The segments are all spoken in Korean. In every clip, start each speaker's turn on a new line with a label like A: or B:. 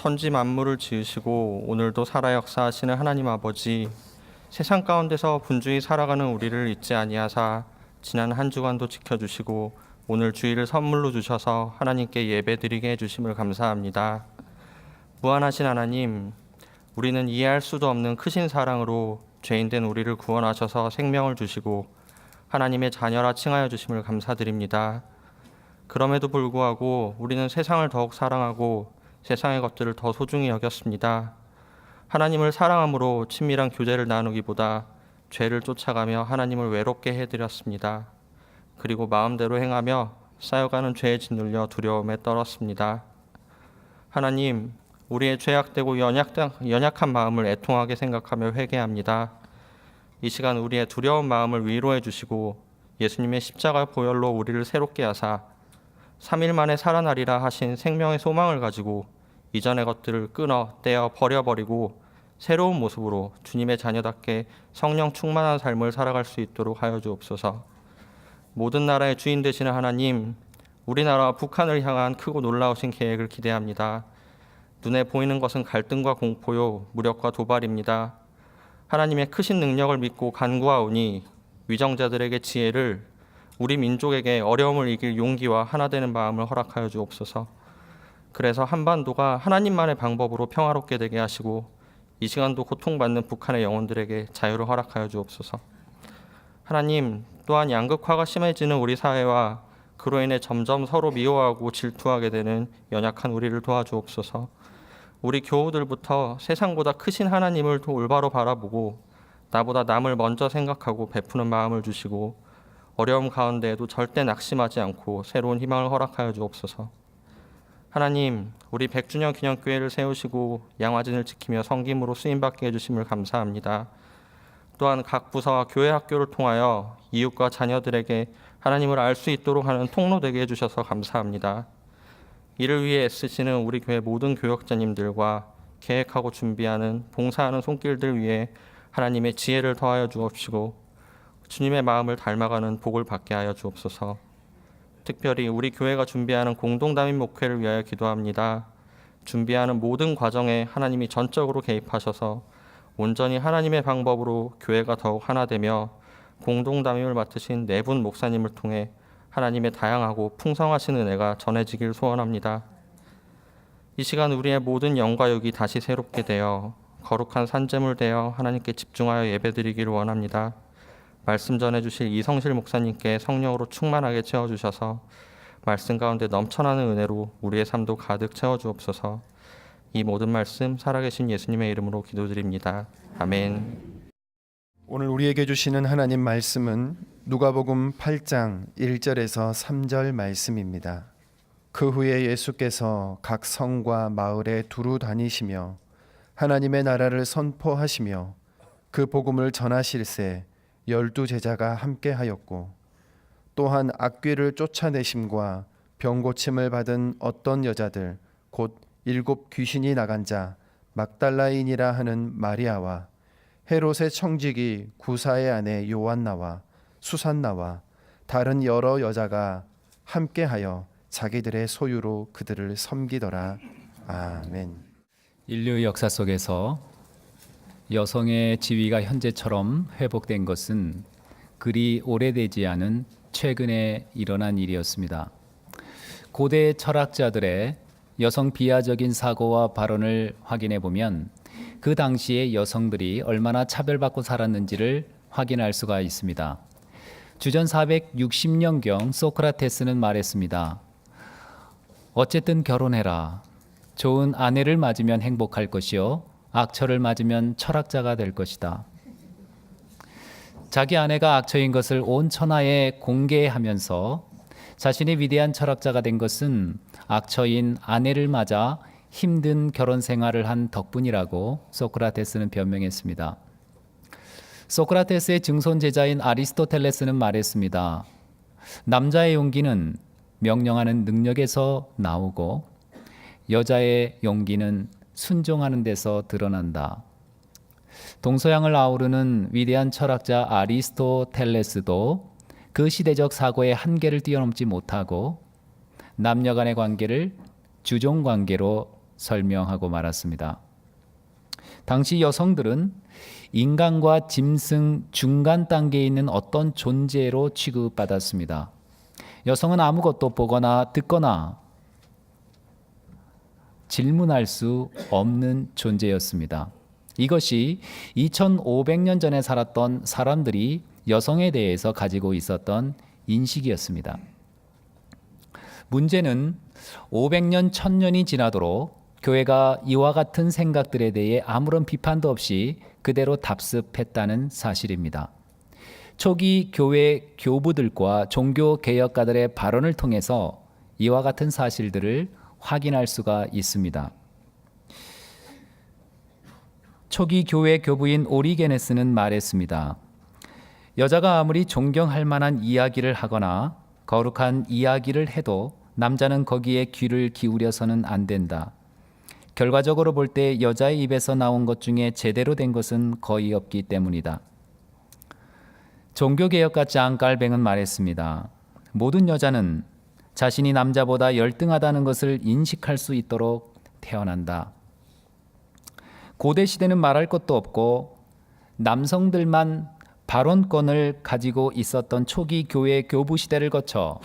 A: 천지 만물을 지으시고 오늘도 살아 역사하시는 하나님 아버지, 세상 가운데서 분주히 살아가는 우리를 잊지 아니하사 지난 한 주간도 지켜주시고 오늘 주일을 선물로 주셔서 하나님께 예배드리게 해주심을 감사합니다. 무한하신 하나님, 우리는 이해할 수도 없는 크신 사랑으로 죄인된 우리를 구원하셔서 생명을 주시고 하나님의 자녀라 칭하여 주심을 감사드립니다. 그럼에도 불구하고 우리는 세상을 더욱 사랑하고 세상의 것들을 더 소중히 여겼습니다. 하나님을 사랑함으로 친밀한 교제를 나누기보다 죄를 쫓아가며 하나님을 외롭게 해드렸습니다. 그리고 마음대로 행하며 쌓여가는 죄에 짓눌려 두려움에 떨었습니다. 하나님, 우리의 죄악되고 연약한 마음을 애통하게 생각하며 회개합니다. 이 시간 우리의 두려운 마음을 위로해 주시고 예수님의 십자가 보혈로 우리를 새롭게 하사 3일 만에 살아나리라 하신 생명의 소망을 가지고 이전의 것들을 끊어 떼어 버려버리고 새로운 모습으로 주님의 자녀답게 성령 충만한 삶을 살아갈 수 있도록 하여 주옵소서. 모든 나라의 주인 되시는 하나님, 우리나라와 북한을 향한 크고 놀라우신 계획을 기대합니다. 눈에 보이는 것은 갈등과 공포요, 무력과 도발입니다. 하나님의 크신 능력을 믿고 간구하오니 위정자들에게 지혜를, 우리 민족에게 어려움을 이길 용기와 하나 되는 마음을 허락하여 주옵소서. 그래서 한반도가 하나님만의 방법으로 평화롭게 되게 하시고 이 시간도 고통받는 북한의 영혼들에게 자유를 허락하여 주옵소서. 하나님, 또한 양극화가 심해지는 우리 사회와 그로 인해 점점 서로 미워하고 질투하게 되는 연약한 우리를 도와주옵소서. 우리 교우들부터 세상보다 크신 하나님을 올바로 바라보고 나보다 남을 먼저 생각하고 베푸는 마음을 주시고 어려움 가운데에도 절대 낙심하지 않고 새로운 희망을 허락하여 주옵소서. 하나님, 우리 100주년 기념교회를 세우시고 양화진을 지키며 섬김으로 쓰임받게 해주심을 감사합니다. 또한 각 부서와 교회 학교를 통하여 이웃과 자녀들에게 하나님을 알 수 있도록 하는 통로 되게 해주셔서 감사합니다. 이를 위해 애쓰시는 우리 교회 모든 교역자님들과 계획하고 준비하는 봉사하는 손길들 위해 하나님의 지혜를 더하여 주옵시고 주님의 마음을 닮아가는 복을 받게 하여 주옵소서. 특별히 우리 교회가 준비하는 공동담임 목회를 위하여 기도합니다. 준비하는 모든 과정에 하나님이 전적으로 개입하셔서 온전히 하나님의 방법으로 교회가 더욱 하나 되며 공동담임을 맡으신 네 분 목사님을 통해 하나님의 다양하고 풍성하신 은혜가 전해지길 소원합니다. 이 시간 우리의 모든 영과 육이 다시 새롭게 되어 거룩한 산재물 되어 하나님께 집중하여 예배드리기를 원합니다. 말씀 전해주실 이성실 목사님께 성령으로 충만하게 채워주셔서 말씀 가운데 넘쳐나는 은혜로 우리의 삶도 가득 채워주옵소서. 이 모든 말씀 살아계신 예수님의 이름으로 기도드립니다. 아멘.
B: 오늘 우리에게 주시는 하나님 말씀은 누가복음 8장 1절에서 3절 말씀입니다. 그 후에 예수께서 각 성과 마을에 두루 다니시며 하나님의 나라를 선포하시며 그 복음을 전하실새 12 제자가 함께하였고 또한 악귀를 쫓아내심과 병고침을 받은 어떤 여자들 곧 7 귀신이 나간 자 막달라인이라 하는 마리아와 헤롯의 청지기 구사의 아내 요한나와 수산나와 다른 여러 여자가 함께하여 자기들의 소유로 그들을 섬기더라. 아멘.
C: 인류 역사 속에서 여성의 지위가 현재처럼 회복된 것은 그리 오래되지 않은 최근에 일어난 일이었습니다. 고대 철학자들의 여성 비하적인 사고와 발언을 확인해 보면 그 당시에 여성들이 얼마나 차별받고 살았는지를 확인할 수가 있습니다. 주전 460년경 소크라테스는 말했습니다. 어쨌든 결혼해라. 좋은 아내를 맞으면 행복할 것이요 악처를 맞으면 철학자가 될 것이다. 자기 아내가 악처인 것을 온 천하에 공개하면서 자신이 위대한 철학자가 된 것은 악처인 아내를 맞아 힘든 결혼 생활을 한 덕분이라고 소크라테스는 변명했습니다. 소크라테스의 증손 제자인 아리스토텔레스는 말했습니다. 남자의 용기는 명령하는 능력에서 나오고 여자의 용기는 순종하는 데서 드러난다. 동서양을 아우르는 위대한 철학자 아리스토텔레스도 그 시대적 사고의 한계를 뛰어넘지 못하고 남녀 간의 관계를 주종 관계로 설명하고 말았습니다. 당시 여성들은 인간과 짐승 중간 단계에 있는 어떤 존재로 취급받았습니다. 여성은 아무것도 보거나 듣거나 질문할 수 없는 존재였습니다. 이것이 2500년 전에 살았던 사람들이 여성에 대해서 가지고 있었던 인식이었습니다. 문제는 500년, 1000년이 지나도록 교회가 이와 같은 생각들에 대해 아무런 비판도 없이 그대로 답습했다는 사실입니다. 초기 교회 교부들과 종교 개혁가들의 발언을 통해서 이와 같은 사실들을 확인할 수가 있습니다. 초기 교회 교부인 오리게네스는 말했습니다. 여자가 아무리 존경할 만한 이야기를 하거나 거룩한 이야기를 해도 남자는 거기에 귀를 기울여서는 안 된다. 결과적으로 볼 때 여자의 입에서 나온 것 중에 제대로 된 것은 거의 없기 때문이다. 종교개혁가 장 깔뱅은 말했습니다. 모든 여자는 자신이 남자보다 열등하다는 것을 인식할 수 있도록 태어난다. 고대 시대는 말할 것도 없고 남성들만 발언권을 가지고 있었던 초기 교회 교부 시대를 거쳐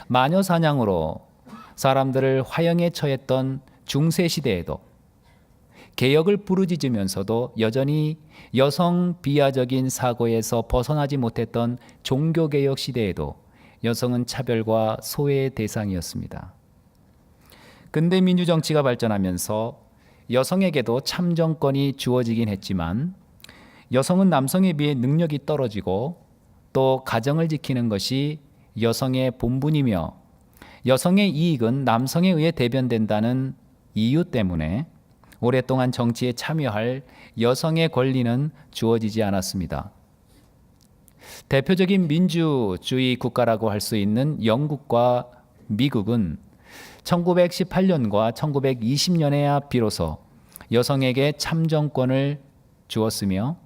C: 마녀 사냥으로 사람들을 화형에 처했던 중세 시대에도 개혁을 부르짖으면서도 여전히 여성 비하적인 사고에서 벗어나지 못했던 종교개혁 시대에도 여성은 차별과 소외의 대상이었습니다. 근대 민주정치가 발전하면서 여성에게도 참정권이 주어지긴 했지만 여성은 남성에 비해 능력이 떨어지고 또 가정을 지키는 것이 여성의 본분이며 여성의 이익은 남성에 의해 대변된다는 이유 때문에 오랫동안 정치에 참여할 여성의 권리는 주어지지 않았습니다. 대표적인 민주주의 국가라고 할 수 있는 영국과 미국은 1918년과 1920년에야 비로소 여성에게 참정권을 주었으며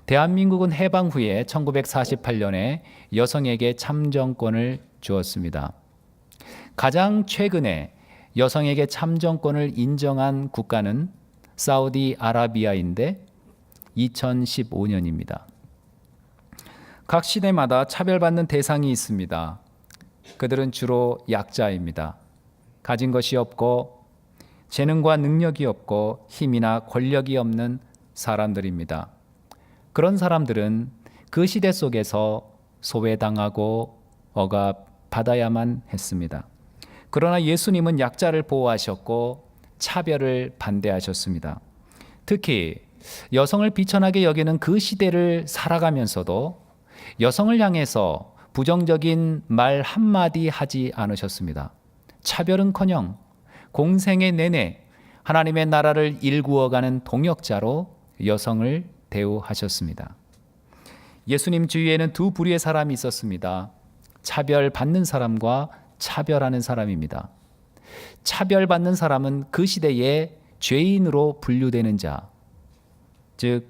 C: 대한민국은 해방 후에 1948년에 여성에게 참정권을 주었습니다. 가장 최근에 여성에게 참정권을 인정한 국가는 사우디아라비아인데 2015년입니다. 각 시대마다 차별받는 대상이 있습니다. 그들은 주로 약자입니다. 가진 것이 없고 재능과 능력이 없고 힘이나 권력이 없는 사람들입니다. 그런 사람들은 그 시대 속에서 소외당하고 억압받아야만 했습니다. 그러나 예수님은 약자를 보호하셨고 차별을 반대하셨습니다. 특히 여성을 비천하게 여기는 그 시대를 살아가면서도 여성을 향해서 부정적인 말 한마디 하지 않으셨습니다. 차별은커녕 공생의 내내 하나님의 나라를 일구어가는 동역자로 여성을 대우하셨습니다. 예수님 주위에는 두 부류의 사람이 있었습니다. 차별받는 사람과 차별하는 사람입니다. 차별받는 사람은 그 시대에 죄인으로 분류되는 자, 즉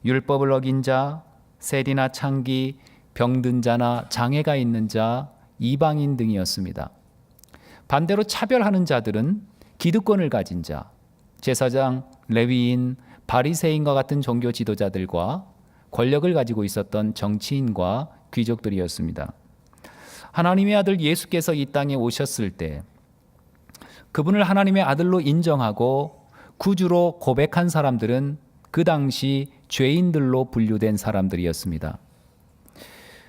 C: 율법을 어긴 자, 세리나 창기, 병든 자나 장애가 있는 자, 이방인 등이었습니다. 반대로 차별하는 자들은 기득권을 가진 자, 제사장, 레위인, 바리새인과 같은 종교 지도자들과 권력을 가지고 있었던 정치인과 귀족들이었습니다. 하나님의 아들 예수께서 이 땅에 오셨을 때 그분을 하나님의 아들로 인정하고 구주로 고백한 사람들은 그 당시 죄인들로 분류된 사람들이었습니다.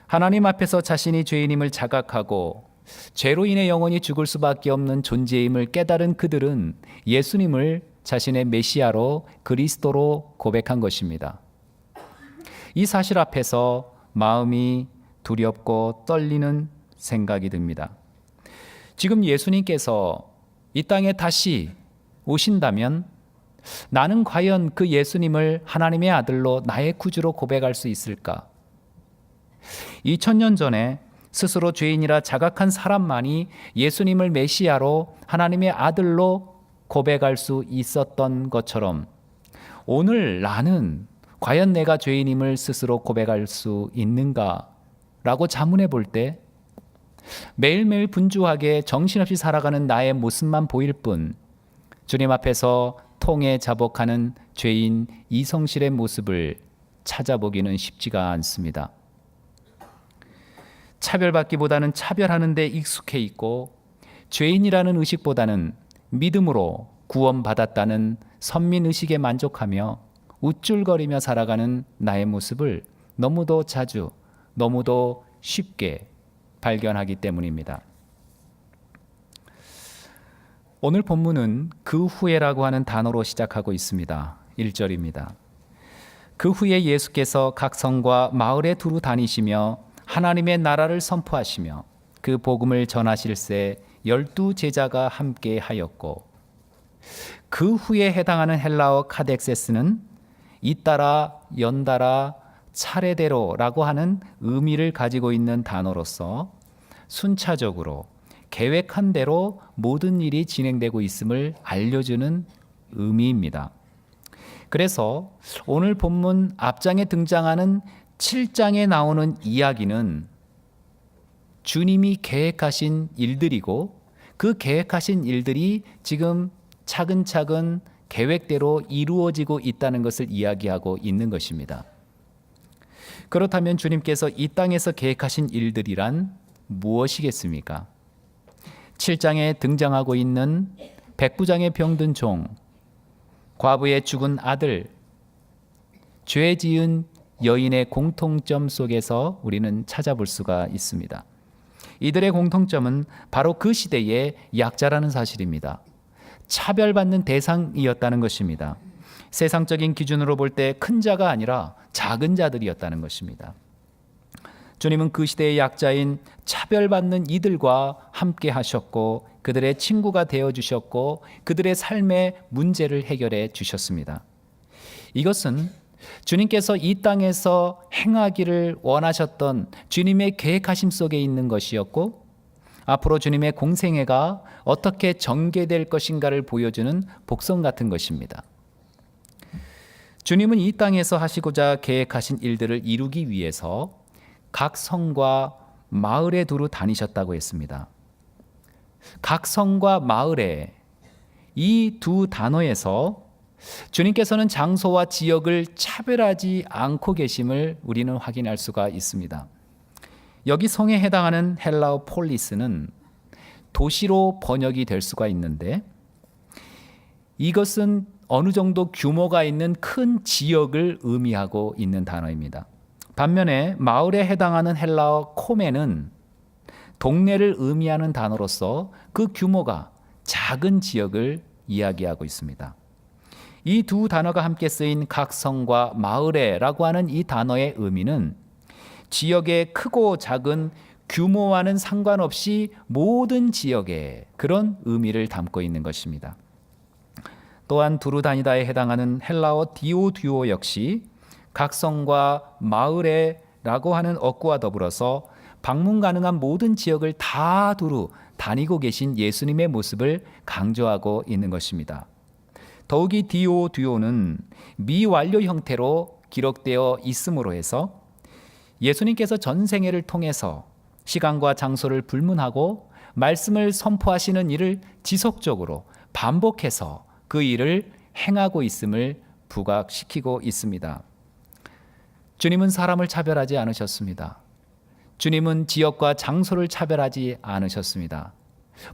C: 하나님 앞에서 자신이 죄인임을 자각하고 죄로 인해 영원히 죽을 수밖에 없는 존재임을 깨달은 그들은 예수님을 자신의 메시아로 그리스도로 고백한 것입니다. 이 사실 앞에서 마음이 두렵고 떨리는 생각이 듭니다. 지금 예수님께서 이 땅에 다시 오신다면 나는 과연 그 예수님을 하나님의 아들로 나의 구주로 고백할 수 있을까? 2000년 전에 스스로 죄인이라 자각한 사람만이 예수님을 메시아로 하나님의 아들로 고백할 수 있었던 것처럼 오늘 나는 과연 내가 죄인임을 스스로 고백할 수 있는가? 라고 자문해 볼 때 매일매일 분주하게 정신없이 살아가는 나의 모습만 보일 뿐 주님 앞에서 통에 자복하는 죄인 이성실의 모습을 찾아보기는 쉽지가 않습니다. 차별받기보다는 차별하는 데 익숙해 있고 죄인이라는 의식보다는 믿음으로 구원받았다는 선민의식에 만족하며 우쭐거리며 살아가는 나의 모습을 너무도 자주, 너무도 쉽게 발견하기 때문입니다. 오늘 본문은 그 후에라고 하는 단어로 시작하고 있습니다. 1절입니다. 그 후에 예수께서 각 성과 마을에 두루 다니시며 하나님의 나라를 선포하시며 그 복음을 전하실새 12 제자가 함께 하였고, 그 후에 해당하는 헬라어 카덱세스는 잇따라, 연달아, 차례대로라고 하는 의미를 가지고 있는 단어로서 순차적으로 계획한 대로 모든 일이 진행되고 있음을 알려주는 의미입니다. 그래서 오늘 본문 앞장에 등장하는 7장에 나오는 이야기는 주님이 계획하신 일들이고 그 계획하신 일들이 지금 차근차근 계획대로 이루어지고 있다는 것을 이야기하고 있는 것입니다. 그렇다면 주님께서 이 땅에서 계획하신 일들이란 무엇이겠습니까? 7장에 등장하고 있는 백부장의 병든 종, 과부의 죽은 아들, 죄 지은 여인의 공통점 속에서 우리는 찾아볼 수가 있습니다. 이들의 공통점은 바로 그 시대의 약자라는 사실입니다. 차별받는 대상이었다는 것입니다. 세상적인 기준으로 볼 때 큰 자가 아니라 작은 자들이었다는 것입니다. 주님은 그 시대의 약자인 차별받는 이들과 함께 하셨고 그들의 친구가 되어주셨고 그들의 삶의 문제를 해결해 주셨습니다. 이것은 주님께서 이 땅에서 행하기를 원하셨던 주님의 계획하심 속에 있는 것이었고 앞으로 주님의 공생애가 어떻게 전개될 것인가를 보여주는 복선 같은 것입니다. 주님은 이 땅에서 하시고자 계획하신 일들을 이루기 위해서 각 성과 마을에 두루 다니셨다고 했습니다. 각 성과 마을에 이 두 단어에서 주님께서는 장소와 지역을 차별하지 않고 계심을 우리는 확인할 수가 있습니다. 여기 성에 해당하는 헬라어 폴리스는 도시로 번역이 될 수가 있는데 이것은 어느 정도 규모가 있는 큰 지역을 의미하고 있는 단어입니다. 반면에 마을에 해당하는 헬라어 코메는 동네를 의미하는 단어로서 그 규모가 작은 지역을 이야기하고 있습니다. 이 두 단어가 함께 쓰인 각 성과 마을에라고 하는 이 단어의 의미는 지역의 크고 작은 규모와는 상관없이 모든 지역에 그런 의미를 담고 있는 것입니다. 또한 두루 다니다에 해당하는 헬라어 디오듀오 역시 각 성과 마을에라고 하는 어구와 더불어서 방문 가능한 모든 지역을 다 두루 다니고 계신 예수님의 모습을 강조하고 있는 것입니다. 더욱이 디오듀오는 미완료 형태로 기록되어 있음으로 해서 예수님께서 전생애를 통해서 시간과 장소를 불문하고 말씀을 선포하시는 일을 지속적으로 반복해서 그 일을 행하고 있음을 부각시키고 있습니다. 주님은 사람을 차별하지 않으셨습니다. 주님은 지역과 장소를 차별하지 않으셨습니다.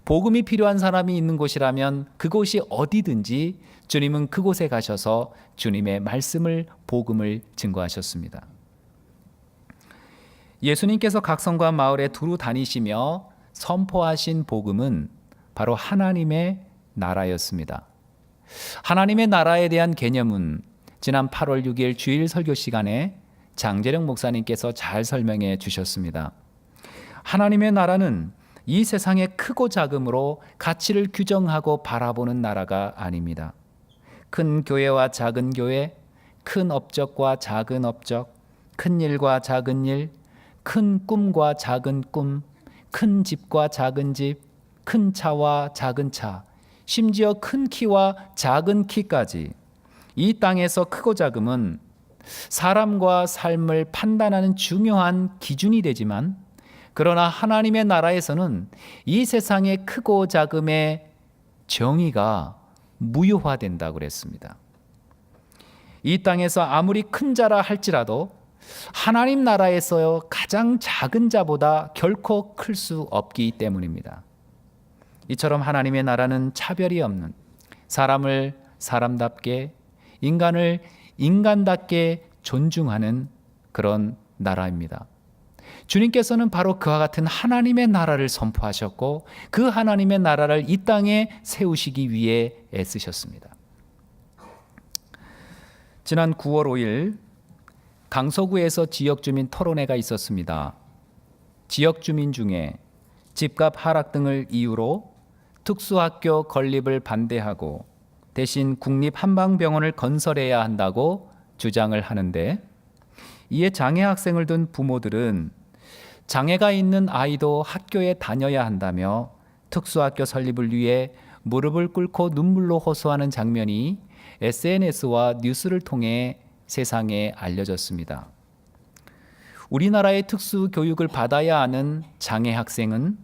C: 복음이 필요한 사람이 있는 곳이라면 그곳이 어디든지 주님은 그곳에 가셔서 주님의 말씀을 복음을 증거하셨습니다. 예수님께서 각 성과 마을에 두루 다니시며 선포하신 복음은 바로 하나님의 나라였습니다. 하나님의 나라에 대한 개념은 지난 8월 6일 주일 설교 시간에 장재령 목사님께서 잘 설명해 주셨습니다. 하나님의 나라는 이 세상의 크고 작음으로 가치를 규정하고 바라보는 나라가 아닙니다. 큰 교회와 작은 교회, 큰 업적과 작은 업적, 큰 일과 작은 일, 큰 꿈과 작은 꿈, 큰 집과 작은 집, 큰 차와 작은 차, 심지어 큰 키와 작은 키까지 이 땅에서 크고 작음은 사람과 삶을 판단하는 중요한 기준이 되지만 그러나 하나님의 나라에서는 이 세상의 크고 작음의 정의가 무효화된다고 그랬습니다. 이 땅에서 아무리 큰 자라 할지라도 하나님 나라에서 가장 작은 자보다 결코 클 수 없기 때문입니다. 이처럼 하나님의 나라는 차별이 없는, 사람을 사람답게, 인간을 인간답게 존중하는 그런 나라입니다. 주님께서는 바로 그와 같은 하나님의 나라를 선포하셨고 그 하나님의 나라를 이 땅에 세우시기 위해 애쓰셨습니다. 지난 9월 5일 강서구에서 지역주민 토론회가 있었습니다. 지역주민 중에 집값 하락 등을 이유로 특수학교 건립을 반대하고 대신 국립한방병원을 건설해야 한다고 주장을 하는데, 이에 장애 학생을 둔 부모들은 장애가 있는 아이도 학교에 다녀야 한다며 특수학교 설립을 위해 무릎을 꿇고 눈물로 호소하는 장면이 SNS와 뉴스를 통해 세상에 알려졌습니다. 우리나라의 특수교육을 받아야 하는 장애 학생은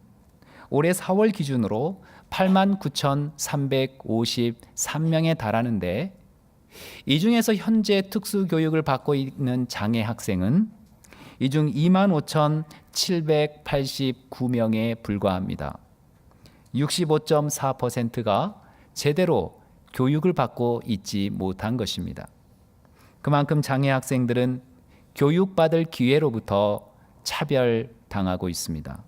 C: 올해 4월 기준으로 89,353명에 달하는데, 이 중에서 현재 특수교육을 받고 있는 장애 학생은 이 중 25,789명에 불과합니다. 65.4%가 제대로 교육을 받고 있지 못한 것입니다. 그만큼 장애 학생들은 교육받을 기회로부터 차별당하고 있습니다.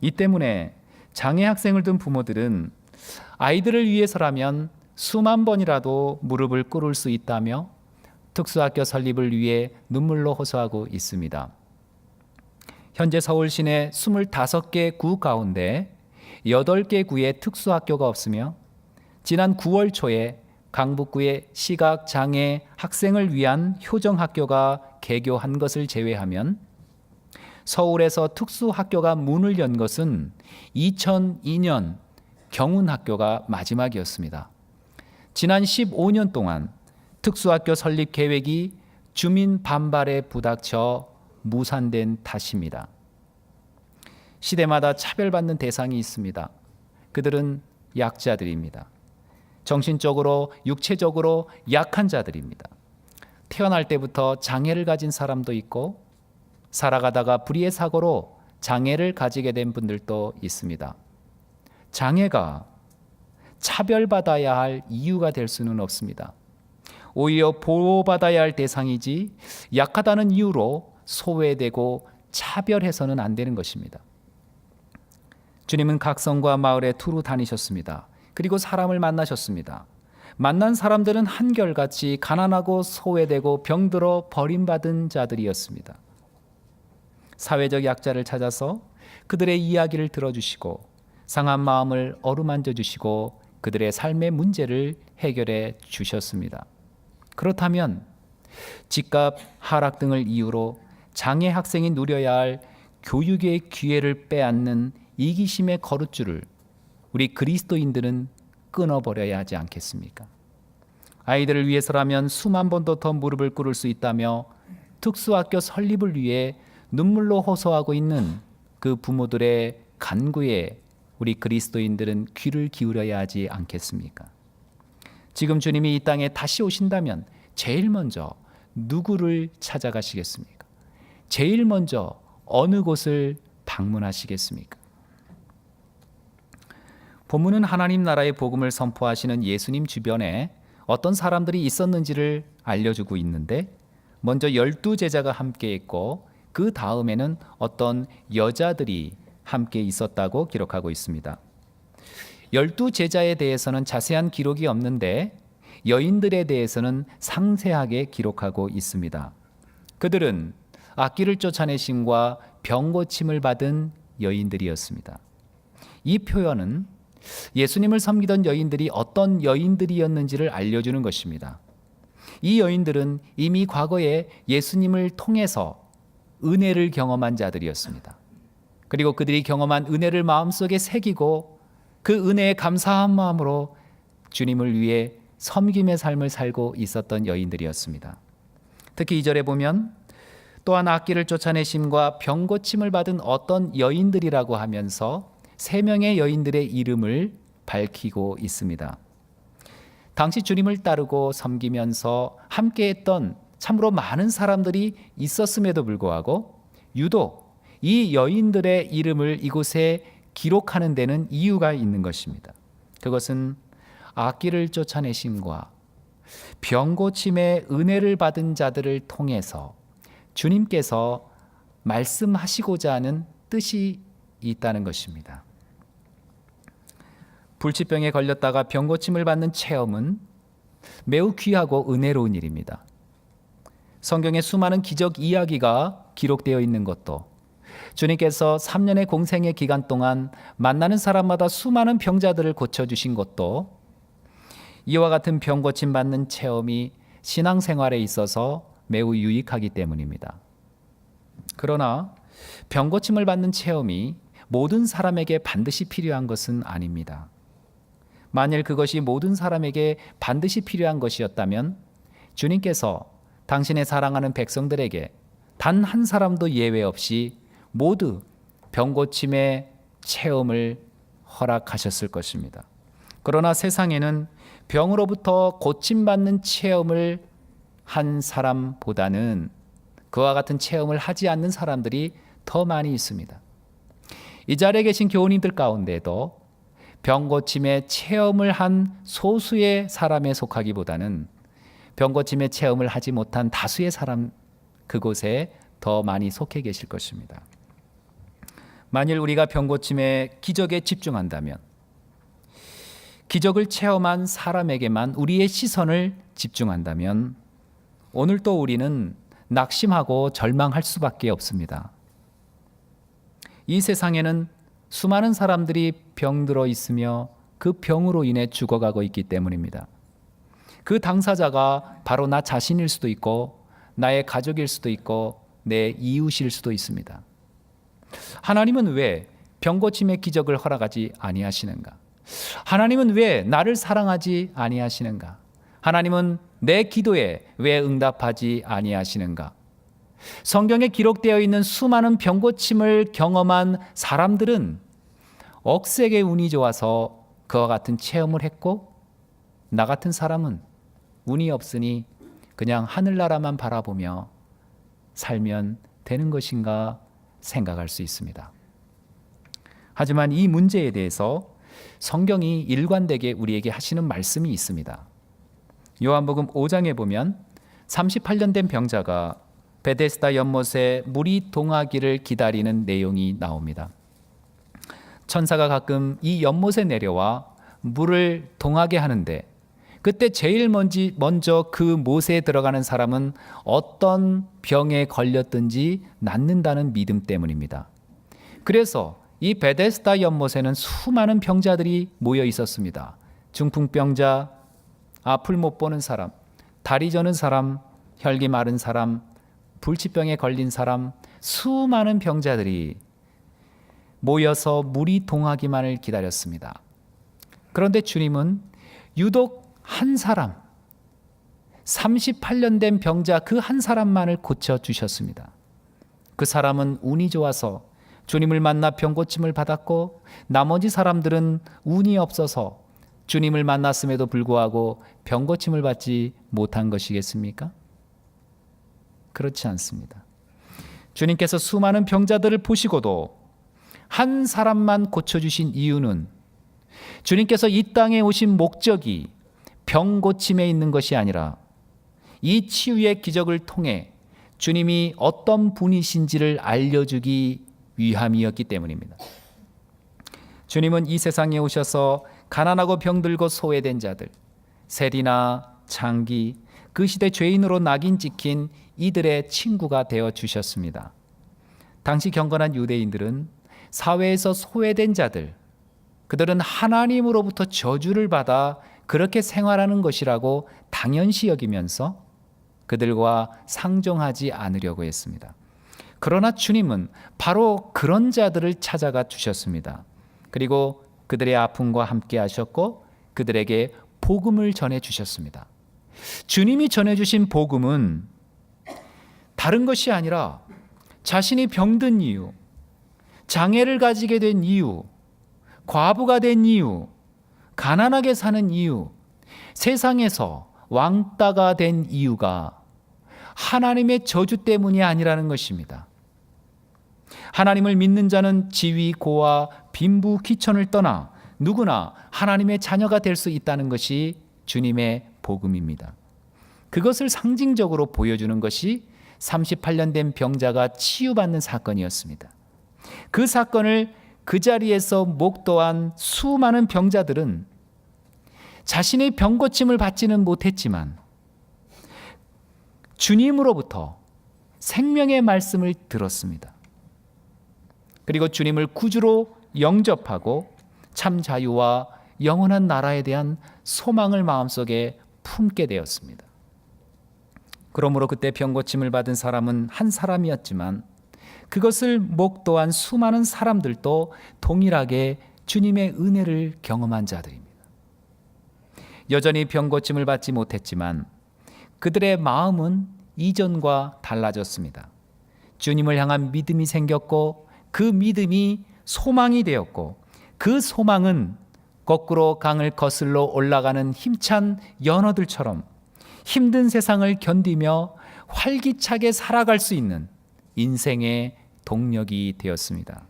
C: 이 때문에 장애 학생을 둔 부모들은 아이들을 위해서라면 수만 번이라도 무릎을 꿇을 수 있다며 특수학교 설립을 위해 눈물로 호소하고 있습니다. 현재 서울 시내 25개 구 가운데 8개 구에 특수학교가 없으며 지난 9월 초에 강북구에 시각장애 학생을 위한 효정학교가 개교한 것을 제외하면 서울에서 특수학교가 문을 연 것은 2002년 경운학교가 마지막이었습니다. 지난 15년 동안 특수학교 설립 계획이 주민 반발에 부닥쳐 무산된 탓입니다. 시대마다 차별받는 대상이 있습니다. 그들은 약자들입니다. 정신적으로, 육체적으로 약한 자들입니다. 태어날 때부터 장애를 가진 사람도 있고 살아가다가 불의의 사고로 장애를 가지게 된 분들도 있습니다. 장애가 차별받아야 할 이유가 될 수는 없습니다. 오히려 보호받아야 할 대상이지 약하다는 이유로 소외되고 차별해서는 안 되는 것입니다. 주님은 각성과 마을에 두루 다니셨습니다. 그리고 사람을 만나셨습니다. 만난 사람들은 한결같이 가난하고 소외되고 병들어 버림받은 자들이었습니다. 사회적 약자를 찾아서 그들의 이야기를 들어주시고 상한 마음을 어루만져 주시고 그들의 삶의 문제를 해결해 주셨습니다. 그렇다면 집값 하락 등을 이유로 장애 학생이 누려야 할 교육의 기회를 빼앗는 이기심의 거룻줄을 우리 그리스도인들은 끊어버려야 하지 않겠습니까? 아이들을 위해서라면 수만 번도 더 무릎을 꿇을 수 있다며 특수학교 설립을 위해 눈물로 호소하고 있는 그 부모들의 간구에 우리 그리스도인들은 귀를 기울여야 하지 않겠습니까? 지금 주님이 이 땅에 다시 오신다면 제일 먼저 누구를 찾아가시겠습니까? 제일 먼저 어느 곳을 방문하시겠습니까? 본문은 하나님 나라의 복음을 선포하시는 예수님 주변에 어떤 사람들이 있었는지를 알려주고 있는데, 먼저 12제자가 함께 있고 그 다음에는 어떤 여자들이 함께 있었다고 기록하고 있습니다. 12제자에 대해서는 자세한 기록이 없는데 여인들에 대해서는 상세하게 기록하고 있습니다. 그들은 악귀를 쫓아내심과 병고침을 받은 여인들이었습니다. 이 표현은 예수님을 섬기던 여인들이 어떤 여인들이었는지를 알려주는 것입니다. 이 여인들은 이미 과거에 예수님을 통해서 은혜를 경험한 자들이었습니다. 그리고 그들이 경험한 은혜를 마음속에 새기고 그 은혜에 감사한 마음으로 주님을 위해 섬김의 삶을 살고 있었던 여인들이었습니다. 특히 2절에 보면 또한 악귀를 쫓아내심과 병고침을 받은 어떤 여인들이라고 하면서 3명의 여인들의 이름을 밝히고 있습니다. 당시 주님을 따르고 섬기면서 함께했던 참으로 많은 사람들이 있었음에도 불구하고 유독 이 여인들의 이름을 이곳에 기록하는 데는 이유가 있는 것입니다. 그것은 악기를 쫓아내심과 병고침의 은혜를 받은 자들을 통해서 주님께서 말씀하시고자 하는 뜻이 있다는 것입니다. 불치병에 걸렸다가 병고침을 받는 체험은 매우 귀하고 은혜로운 일입니다. 성경에 수많은 기적 이야기가 기록되어 있는 것도, 주님께서 3년의 공생의 기간 동안 만나는 사람마다 수많은 병자들을 고쳐주신 것도, 이와 같은 병고침 받는 체험이 신앙생활에 있어서 매우 유익하기 때문입니다. 그러나 병고침을 받는 체험이 모든 사람에게 반드시 필요한 것은 아닙니다. 만일 그것이 모든 사람에게 반드시 필요한 것이었다면 주님께서 당신의 사랑하는 백성들에게 단 한 사람도 예외 없이 모두 병고침의 체험을 허락하셨을 것입니다. 그러나 세상에는 병으로부터 고침받는 체험을 한 사람보다는 그와 같은 체험을 하지 않는 사람들이 더 많이 있습니다. 이 자리에 계신 교우님들 가운데도 병고침의 체험을 한 소수의 사람에 속하기보다는 병고침의 체험을 하지 못한 다수의 사람, 그곳에 더 많이 속해 계실 것입니다. 만일 우리가 병고침의 기적에 집중한다면, 기적을 체험한 사람에게만 우리의 시선을 집중한다면 오늘 또 우리는 낙심하고 절망할 수밖에 없습니다. 이 세상에는 수많은 사람들이 병들어 있으며 그 병으로 인해 죽어가고 있기 때문입니다. 그 당사자가 바로 나 자신일 수도 있고 나의 가족일 수도 있고 내 이웃일 수도 있습니다. 하나님은 왜 병고침의 기적을 허락하지 아니하시는가? 하나님은 왜 나를 사랑하지 아니하시는가? 하나님은 내 기도에 왜 응답하지 아니하시는가? 성경에 기록되어 있는 수많은 병고침을 경험한 사람들은 억세게 운이 좋아서 그와 같은 체험을 했고, 나 같은 사람은 운이 없으니 그냥 하늘나라만 바라보며 살면 되는 것인가 생각할 수 있습니다. 하지만 이 문제에 대해서 성경이 일관되게 우리에게 하시는 말씀이 있습니다. 요한복음 5장에 보면 38년 된 병자가 베데스다 연못에 물이 동하기를 기다리는 내용이 나옵니다. 천사가 가끔 이 연못에 내려와 물을 동하게 하는데, 그때 제일 먼저 그 못에 들어가는 사람은 어떤 병에 걸렸든지 낫는다는 믿음 때문입니다. 그래서 이 베데스다 연못에는 수많은 병자들이 모여 있었습니다. 중풍병자, 앞을 못 보는 사람, 다리 저는 사람, 혈기 마른 사람, 불치병에 걸린 사람, 수많은 병자들이 모여서 물이 동하기만을 기다렸습니다. 그런데 주님은 유독 한 사람, 38년 된 병자 그 한 사람만을 고쳐주셨습니다. 그 사람은 운이 좋아서 주님을 만나 병고침을 받았고, 나머지 사람들은 운이 없어서 주님을 만났음에도 불구하고 병고침을 받지 못한 것이겠습니까? 그렇지 않습니다. 주님께서 수많은 병자들을 보시고도 한 사람만 고쳐주신 이유는 주님께서 이 땅에 오신 목적이 병고침에 있는 것이 아니라 이 치유의 기적을 통해 주님이 어떤 분이신지를 알려주기 위함이었기 때문입니다. 주님은 이 세상에 오셔서 가난하고 병들고 소외된 자들, 세리나 창기, 그 시대 죄인으로 낙인 찍힌 이들의 친구가 되어 주셨습니다. 당시 경건한 유대인들은 사회에서 소외된 자들, 그들은 하나님으로부터 저주를 받아 그렇게 생활하는 것이라고 당연시 여기면서 그들과 상종하지 않으려고 했습니다. 그러나 주님은 바로 그런 자들을 찾아가 주셨습니다. 그리고 그들의 아픔과 함께 하셨고 그들에게 복음을 전해 주셨습니다. 주님이 전해 주신 복음은 다른 것이 아니라 자신이 병든 이유, 장애를 가지게 된 이유, 과부가 된 이유, 가난하게 사는 이유, 세상에서 왕따가 된 이유가 하나님의 저주 때문이 아니라는 것입니다. 하나님을 믿는 자는 지위, 고와 빈부, 귀천을 떠나 누구나 하나님의 자녀가 될 수 있다는 것이 주님의 복음입니다. 그것을 상징적으로 보여주는 것이 38년 된 병자가 치유받는 사건이었습니다. 그 사건을 그 자리에서 목도한 수많은 병자들은 자신의 병 고침을 받지는 못했지만 주님으로부터 생명의 말씀을 들었습니다. 그리고 주님을 구주로 영접하고 참 자유와 영원한 나라에 대한 소망을 마음속에 품게 되었습니다. 그러므로 그때 병 고침을 받은 사람은 한 사람이었지만 그것을 목도한 수많은 사람들도 동일하게 주님의 은혜를 경험한 자들입니다. 여전히 병 고침을 받지 못했지만 그들의 마음은 이전과 달라졌습니다. 주님을 향한 믿음이 생겼고 그 믿음이 소망이 되었고 그 소망은 거꾸로 강을 거슬러 올라가는 힘찬 연어들처럼 힘든 세상을 견디며 활기차게 살아갈 수 있는 인생의 동력이 되었습니다.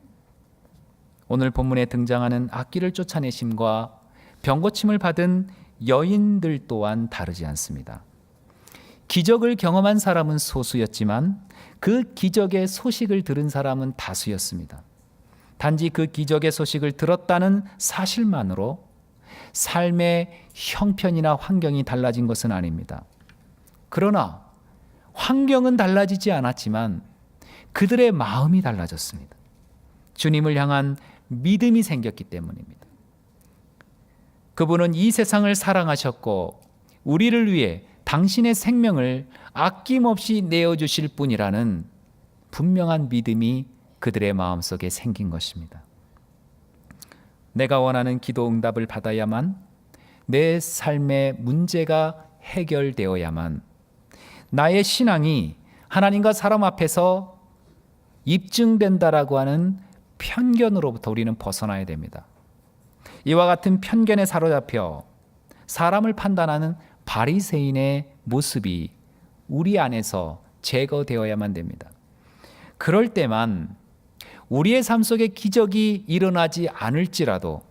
C: 오늘 본문에 등장하는 악기를 쫓아내심과 병 고침을 받은 여인들 또한 다르지 않습니다. 기적을 경험한 사람은 소수였지만 그 기적의 소식을 들은 사람은 다수였습니다. 단지 그 기적의 소식을 들었다는 사실만으로 삶의 형편이나 환경이 달라진 것은 아닙니다. 그러나 환경은 달라지지 않았지만 그들의 마음이 달라졌습니다. 주님을 향한 믿음이 생겼기 때문입니다. 그분은 이 세상을 사랑하셨고 우리를 위해 당신의 생명을 아낌없이 내어주실 분이라는 분명한 믿음이 그들의 마음속에 생긴 것입니다. 내가 원하는 기도 응답을 받아야만, 내 삶의 문제가 해결되어야만, 나의 신앙이 하나님과 사람 앞에서 입증된다라고 하는 편견으로부터 우리는 벗어나야 됩니다. 이와 같은 편견에 사로잡혀 사람을 판단하는 바리새인의 모습이 우리 안에서 제거되어야만 됩니다. 그럴 때만 우리의 삶 속에 기적이 일어나지 않을지라도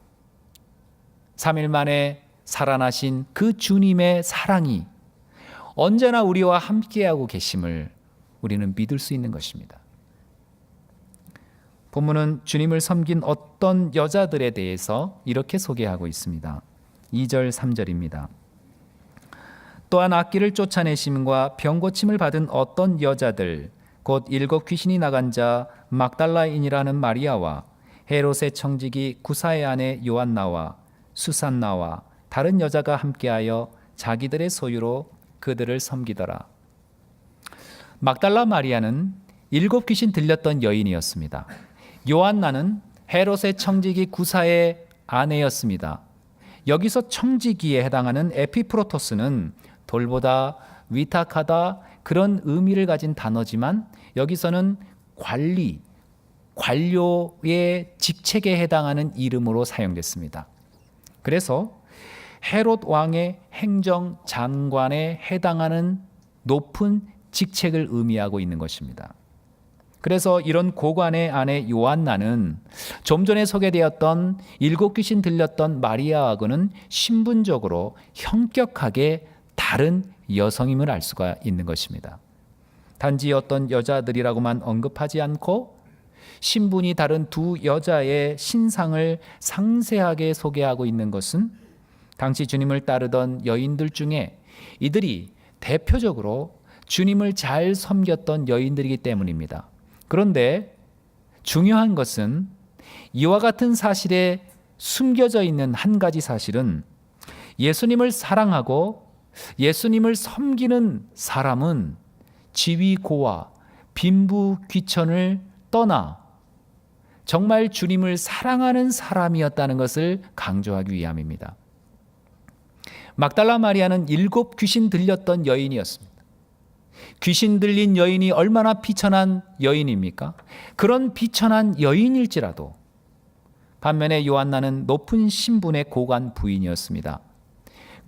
C: 3일 만에 살아나신 그 주님의 사랑이 언제나 우리와 함께하고 계심을 우리는 믿을 수 있는 것입니다. 본문은 주님을 섬긴 어떤 여자들에 대해서 이렇게 소개하고 있습니다. 2절 3절입니다. 또한 악기를 쫓아내심과 병 고침을 받은 어떤 여자들 곧 7 귀신이 나간 자 막달라인이라는 마리아와 헤롯의 청지기 구사의 아내 요한나와 수산나와 다른 여자가 함께하여 자기들의 소유로 그들을 섬기더라. 막달라 마리아는 7 귀신 들렸던 여인이었습니다. 요한나는 헤롯의 청지기 구사의 아내였습니다. 여기서 청지기에 해당하는 에피프로토스는 돌보다, 위탁하다 그런 의미를 가진 단어지만 여기서는 관리, 관료의 직책에 해당하는 이름으로 사용됐습니다. 그래서 헤롯 왕의 행정장관에 해당하는 높은 직책을 의미하고 있는 것입니다. 그래서 이런 고관의 아내 요한나는 좀 전에 소개되었던 7 귀신 들렸던 마리아하고는 신분적으로 현격하게 다른 여성임을 알 수가 있는 것입니다. 단지 어떤 여자들이라고만 언급하지 않고 신분이 다른 두 여자의 신상을 상세하게 소개하고 있는 것은 당시 주님을 따르던 여인들 중에 이들이 대표적으로 주님을 잘 섬겼던 여인들이기 때문입니다. 그런데 중요한 것은 이와 같은 사실에 숨겨져 있는 한 가지 사실은 예수님을 사랑하고 예수님을 섬기는 사람은 지위 고와 빈부 귀천을 떠나 정말 주님을 사랑하는 사람이었다는 것을 강조하기 위함입니다. 막달라 마리아는 7 귀신 들렸던 여인이었습니다. 귀신 들린 여인이 얼마나 비천한 여인입니까? 그런 비천한 여인일지라도 반면에 요한나는 높은 신분의 고관 부인이었습니다.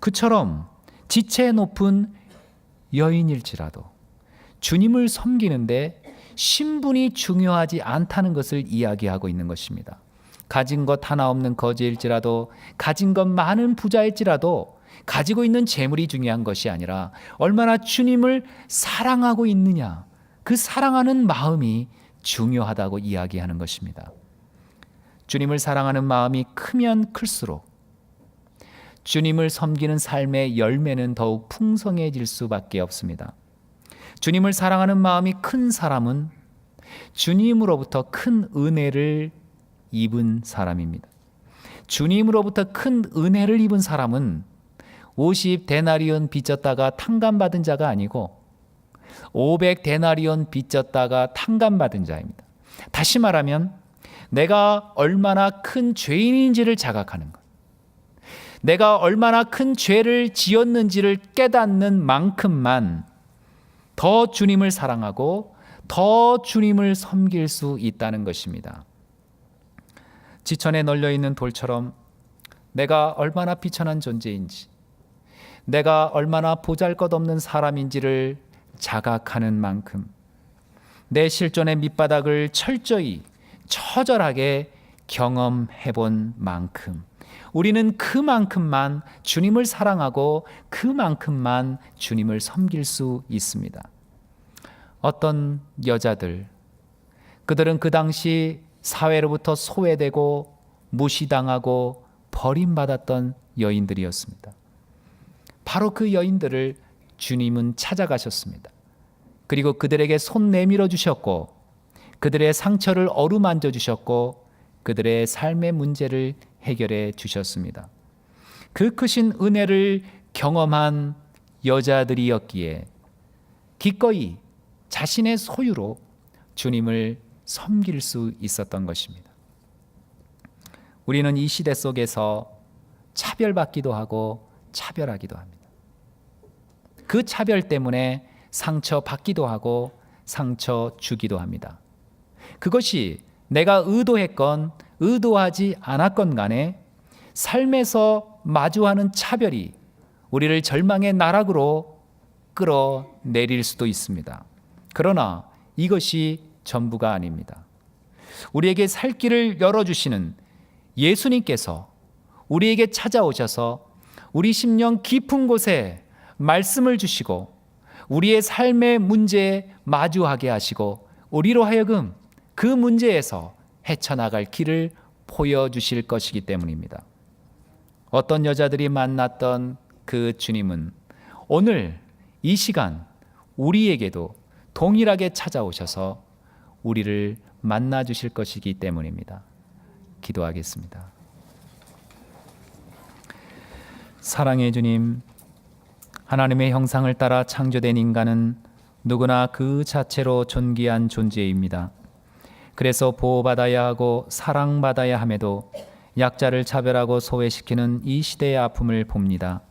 C: 그처럼 지체 높은 여인일지라도 주님을 섬기는데 신분이 중요하지 않다는 것을 이야기하고 있는 것입니다. 가진 것 하나 없는 거지일지라도, 가진 것 많은 부자일지라도 가지고 있는 재물이 중요한 것이 아니라 얼마나 주님을 사랑하고 있느냐, 그 사랑하는 마음이 중요하다고 이야기하는 것입니다. 주님을 사랑하는 마음이 크면 클수록 주님을 섬기는 삶의 열매는 더욱 풍성해질 수밖에 없습니다. 주님을 사랑하는 마음이 큰 사람은 주님으로부터 큰 은혜를 입은 사람입니다. 주님으로부터 큰 은혜를 입은 사람은 50데나리온 빚졌다가 탕감받은 자가 아니고 500데나리온 빚졌다가 탕감받은 자입니다. 다시 말하면 내가 얼마나 큰 죄인인지를 자각하는 것, 내가 얼마나 큰 죄를 지었는지를 깨닫는 만큼만 더 주님을 사랑하고 더 주님을 섬길 수 있다는 것입니다. 지천에 널려있는 돌처럼 내가 얼마나 비천한 존재인지, 내가 얼마나 보잘것없는 사람인지를 자각하는 만큼, 내 실존의 밑바닥을 철저히 처절하게 경험해 본 만큼 우리는 그만큼만 주님을 사랑하고 그만큼만 주님을 섬길 수 있습니다. 어떤 여자들, 그들은 그 당시 사회로부터 소외되고 무시당하고 버림받았던 여인들이었습니다. 바로 그 여인들을 주님은 찾아가셨습니다. 그리고 그들에게 손 내밀어 주셨고 그들의 상처를 어루만져 주셨고 그들의 삶의 문제를 해결해 주셨습니다. 그 크신 은혜를 경험한 여자들이었기에 기꺼이 자신의 소유로 주님을 섬길 수 있었던 것입니다. 우리는 이 시대 속에서 차별받기도 하고 차별하기도 합니다. 그 차별 때문에 상처받기도 하고 상처 주기도 합니다. 그것이 내가 의도했건 의도하지 않았건 간에 삶에서 마주하는 차별이 우리를 절망의 나락으로 끌어내릴 수도 있습니다. 그러나 이것이 전부가 아닙니다. 우리에게 살 길을 열어주시는 예수님께서 우리에게 찾아오셔서 우리 심령 깊은 곳에 말씀을 주시고 우리의 삶의 문제에 마주하게 하시고 우리로 하여금 그 문제에서 헤쳐나갈 길을 보여주실 것이기 때문입니다. 어떤 여자들이 만났던 그 주님은 오늘 이 시간 우리에게도 동일하게 찾아오셔서 우리를 만나 주실 것이기 때문입니다. 기도하겠습니다. 사랑의 주님, 하나님의 형상을 따라 창조된 인간은 누구나 그 자체로 존귀한 존재입니다. 그래서 보호받아야 하고 사랑받아야 함에도 약자를 차별하고 소외시키는 이 시대의 아픔을 봅니다.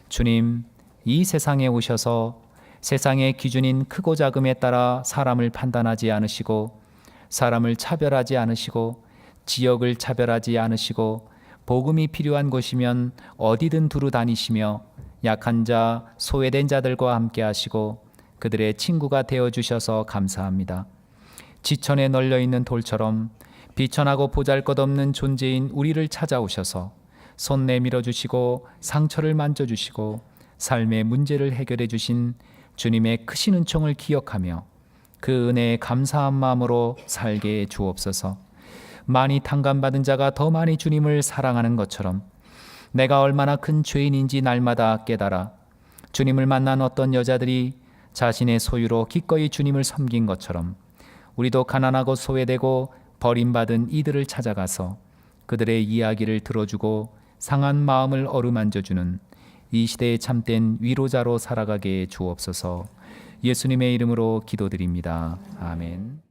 C: 주님, 이 세상에 오셔서 세상의 기준인 크고 작음에 따라 사람을 판단하지 않으시고 사람을 차별하지 않으시고 지역을 차별하지 않으시고 복음이 필요한 곳이면 어디든 두루 다니시며 약한 자, 소외된 자들과 함께 하시고 그들의 친구가 되어주셔서 감사합니다. 지천에 널려있는 돌처럼 비천하고 보잘것없는 존재인 우리를 찾아오셔서 손 내밀어 주시고 상처를 만져주시고 삶의 문제를 해결해 주신 주님의 크신 은총을 기억하며 그 은혜에 감사한 마음으로 살게 주옵소서. 많이 탕감받은 자가 더 많이 주님을 사랑하는 것처럼 내가 얼마나 큰 죄인인지 날마다 깨달아 주님을 만난 어떤 여자들이 자신의 소유로 기꺼이 주님을 섬긴 것처럼 우리도 가난하고 소외되고 버림받은 이들을 찾아가서 그들의 이야기를 들어주고 상한 마음을 어루만져주는 이 시대의 참된 위로자로 살아가게 주옵소서. 예수님의 이름으로 기도드립니다. 아멘.